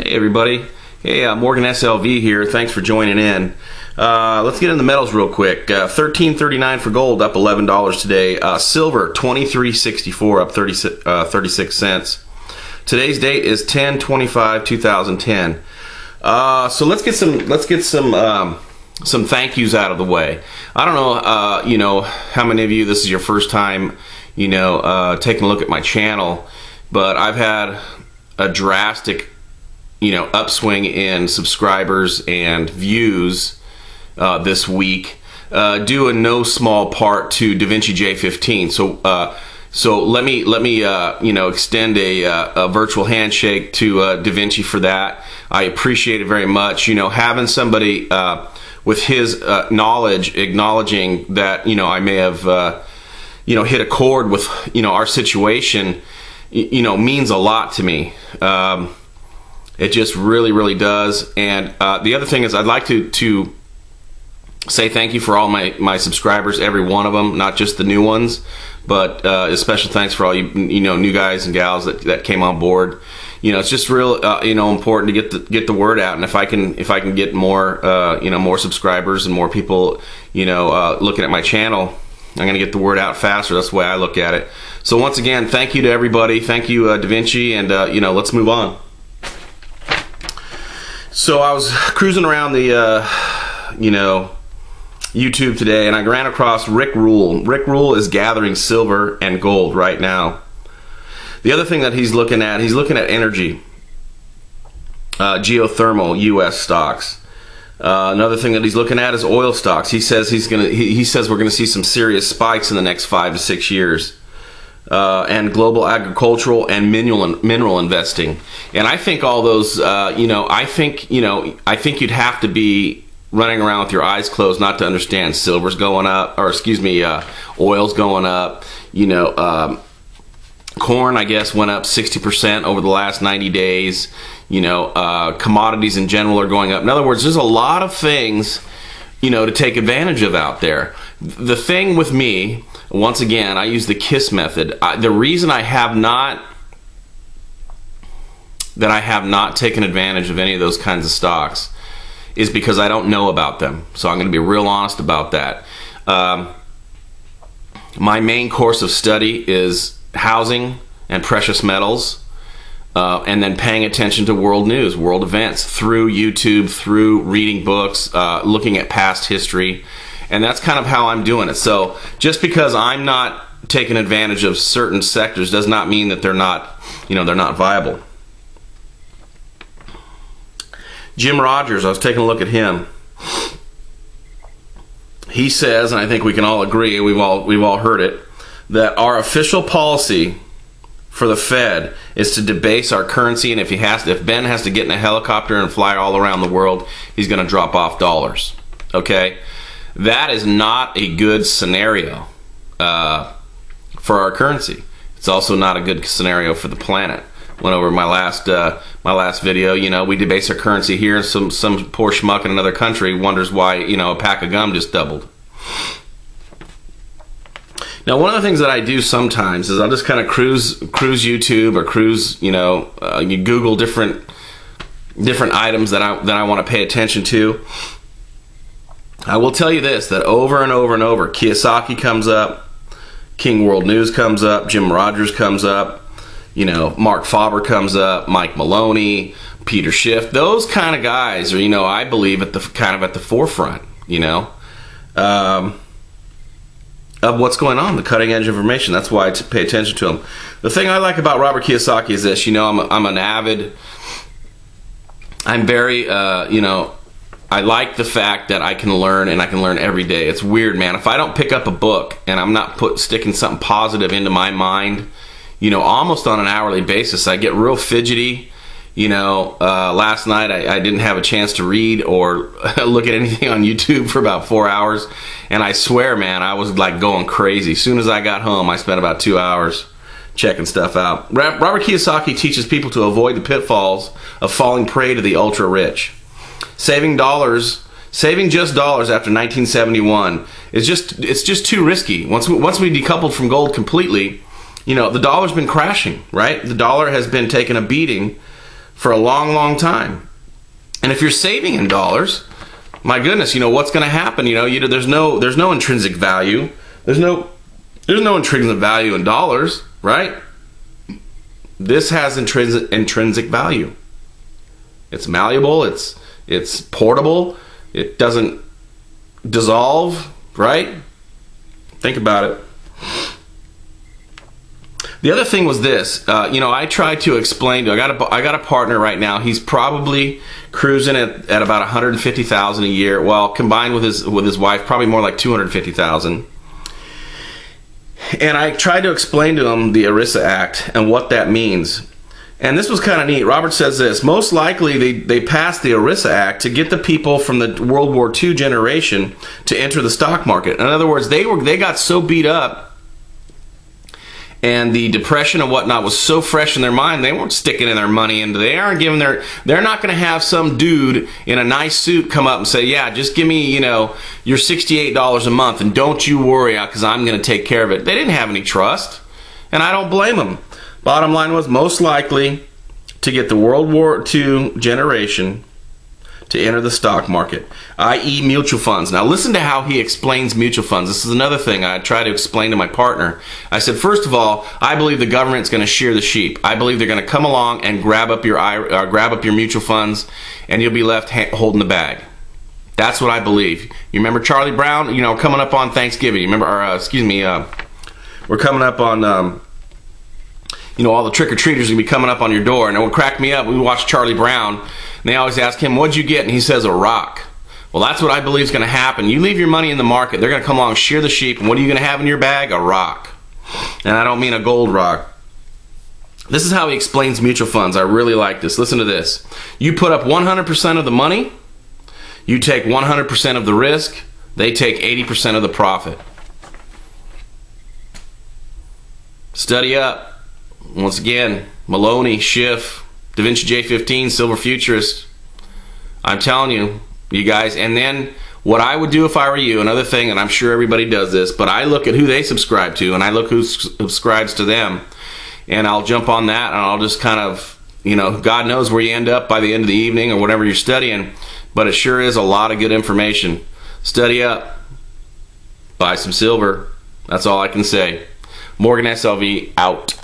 Hey everybody, hey Morgan SLV here. Thanks for joining in. Let's get in the metals real quick. $13.39 for gold, up $11 today. Silver $23.64, up 36 cents. Today's date is 10/25/2010. So let's get some thank yous out of the way. I don't know, how many of you this is your first time, taking a look at my channel, but I've had a drastic upswing in subscribers and views this week, due in no small part to DaVinci J15. So let me extend a virtual handshake to DaVinci for that. I appreciate it very much. Having somebody with his knowledge acknowledging that I may have hit a chord with our situation means a lot to me. It just really does. And the other thing is, I'd like to say thank you for all my subscribers, every one of them, not just the new ones, but a special thanks for all you new guys and gals that came on board. It's just real important to get the word out. And if I can get more more subscribers and more people looking at my channel, I'm gonna get the word out faster. That's the way I look at it. So once again, thank you to everybody. Thank you, DaVinci, and let's move on. So I was cruising around the YouTube today, and I ran across Rick Rule. Rick Rule is gathering silver and gold right now. The other thing that he's looking at energy, geothermal U.S. stocks. Another thing that he's looking at is oil stocks. He says he says we're going to see some serious spikes in the next 5 to 6 years. And global agricultural and mineral investing. And I think all those, I think you'd have to be running around with your eyes closed not to understand silver's going up, or excuse me, oil's going up. Corn, I guess, went up 60% over the last 90 days. Commodities in general are going up. In other words, there's a lot of things, to take advantage of out there. The thing with me, once again, I use the KISS method. The reason I have not taken advantage of any of those kinds of stocks is because I don't know about them. So I'm going to be real honest about that. My main course of study is housing and precious metals, and then paying attention to world news, world events, through YouTube, through reading books, looking at past history. And that's kind of how I'm doing it. So just because I'm not taking advantage of certain sectors does not mean that they're not, they're not viable. Jim Rogers, I was taking a look at him. He says, and I think we can all agree, we've all heard it, that our official policy for the Fed is to debase our currency, and if Ben has to get in a helicopter and fly all around the world, he's going to drop off dollars. Okay? That is not a good scenario for our currency. It's also not a good scenario for the planet. Went over my last video. We debase our currency here, and some poor schmuck in another country wonders why a pack of gum just doubled. Now, one of the things that I do sometimes is I'll just kind of cruise YouTube, or cruise you Google different items that I want to pay attention to. I will tell you this, that over and over and over, Kiyosaki comes up, King World News comes up, Jim Rogers comes up, Mark Faber comes up, Mike Maloney, Peter Schiff. Those kind of guys are, I believe, at the forefront, of what's going on, the cutting edge information. That's why I pay attention to them. The thing I like about Robert Kiyosaki is this, I'm very, I like the fact that I can learn, and I can learn every day. It's weird, man. If I don't pick up a book and I'm not sticking something positive into my mind, almost on an hourly basis, I get real fidgety. Last night I didn't have a chance to read or look at anything on YouTube for about 4 hours, and I swear, man, I was like going crazy. As soon as I got home, I spent about 2 hours checking stuff out. Robert Kiyosaki teaches people to avoid the pitfalls of falling prey to the ultra rich. Saving just dollars after 1971 it's just too risky. Once we decoupled from gold completely, the dollar's been crashing, right? The dollar has been taking a beating for a long, long time. And if you're saving in dollars, my goodness, what's going to happen? There's no intrinsic value. There's no intrinsic value in dollars, right? This has intrinsic value. It's malleable. It's portable. It doesn't dissolve, right? Think about it. The other thing was this. I tried to explain to. I got a partner right now. He's probably cruising at about $150,000 a year. Well, combined with his wife, probably more like $250,000. And I tried to explain to him the ERISA Act and what that means. And this was kind of neat. Robert says this: most likely they passed the ERISA Act to get the people from the World War II generation to enter the stock market. In other words, they got so beat up, and the depression and whatnot was so fresh in their mind, they weren't sticking in their money into. They're not going to have some dude in a nice suit come up and say, yeah, just give me, your $68 a month and don't you worry, because I'm going to take care of it. They didn't have any trust, and I don't blame them. Bottom line was, most likely to get the World War II generation to enter the stock market, i.e. mutual funds. Now listen to how he explains mutual funds. This is another thing I try to explain to my partner. I said, first of all, I believe the government's going to shear the sheep. I believe they're going to come along and grab up your mutual funds, and you'll be left holding the bag. That's what I believe. You remember Charlie Brown? Coming up on Thanksgiving. You remember? We're coming up on. All the trick-or-treaters are going to be coming up on your door. And it would crack me up. We watch Charlie Brown, and they always ask him, what'd you get? And he says, a rock. Well, that's what I believe is going to happen. You leave your money in the market, they're going to come along, shear the sheep, and what are you going to have in your bag? A rock. And I don't mean a gold rock. This is how he explains mutual funds. I really like this. Listen to this. You put up 100% of the money, you take 100% of the risk, they take 80% of the profit. Study up. Once again, Maloney, Schiff, DaVinci J15, Silver Futurist. I'm telling you guys. And then what I would do if I were you, another thing, and I'm sure everybody does this, but I look at who they subscribe to, and I look who subscribes to them, and I'll jump on that, and I'll just kind of, God knows where you end up by the end of the evening or whatever you're studying, but it sure is a lot of good information. Study up. Buy some silver. That's all I can say. Morgan SLV out.